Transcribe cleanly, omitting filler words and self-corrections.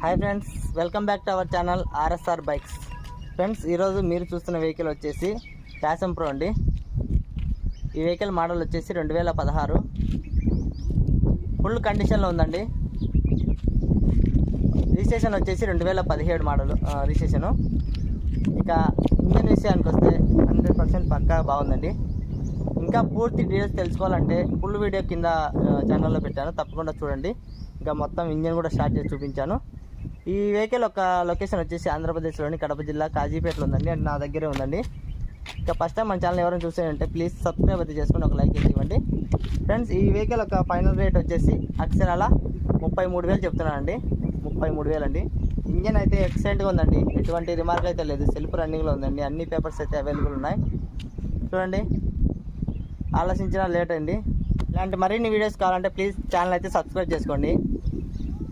Hi friends, welcome back to our channel RSR bikes. Friends, ఈరోజు మీరు చూస్తున్న vehicle వచ్చేసి ప్యాషన్ ప్రో అండి. ఈ వెహికల్ మోడల్ వచ్చేసి 2016 ఫుల్ కండిషన్లో ఉందండి. రిజిస్ట్రేషన్ వచ్చేసి 2017 మోడల్ రిజిస్ట్రేషను. ఇక ఇంజన్ విషయానికి వస్తే 100% పక్కా బాగుందండి. ఇంకా పూర్తి డీటెయిల్స్ తెలుసుకోవాలంటే ఫుల్ వీడియో కింద ఛానల్లో పెట్టాను, తప్పకుండా చూడండి. ఇంకా మొత్తం ఇంజన్ కూడా స్టార్ట్ చేసి చూపించాను. ఈ వెహికల్ ఒక లొకేషన్ వచ్చేసి ఆంధ్రప్రదేశ్లోని కడప జిల్లా కాజీపేటలో ఉందండి. అండ్ నా దగ్గరే ఉందండి. ఇంకా ఫస్ట్ టైం మన ఛానల్ ఎవరైనా చూసేయంటే ప్లీజ్ సబ్స్క్రైబ్ అయితే చేసుకుని ఒక లైక్ అయితే ఇవ్వండి. ఫ్రెండ్స్, ఈ వెహికల్ ఒక ఫైనల్ రేట్ వచ్చేసి అక్షరాల 33,000 చెప్తున్నానండి. 33,000 అండి. ఇంజన్ అయితే ఎక్సలెంట్గా ఉందండి, ఎటువంటి రిమార్క్ అయితే లేదు. సెల్ఫ్ రన్నింగ్లో ఉందండి, అన్ని పేపర్స్ అయితే అవైలబుల్ ఉన్నాయి. చూడండి, ఆలోచించిన లేట్ అండి. ఇలాంటి మరిన్ని వీడియోస్ కావాలంటే ప్లీజ్ ఛానల్ అయితే సబ్స్క్రైబ్ చేసుకోండి.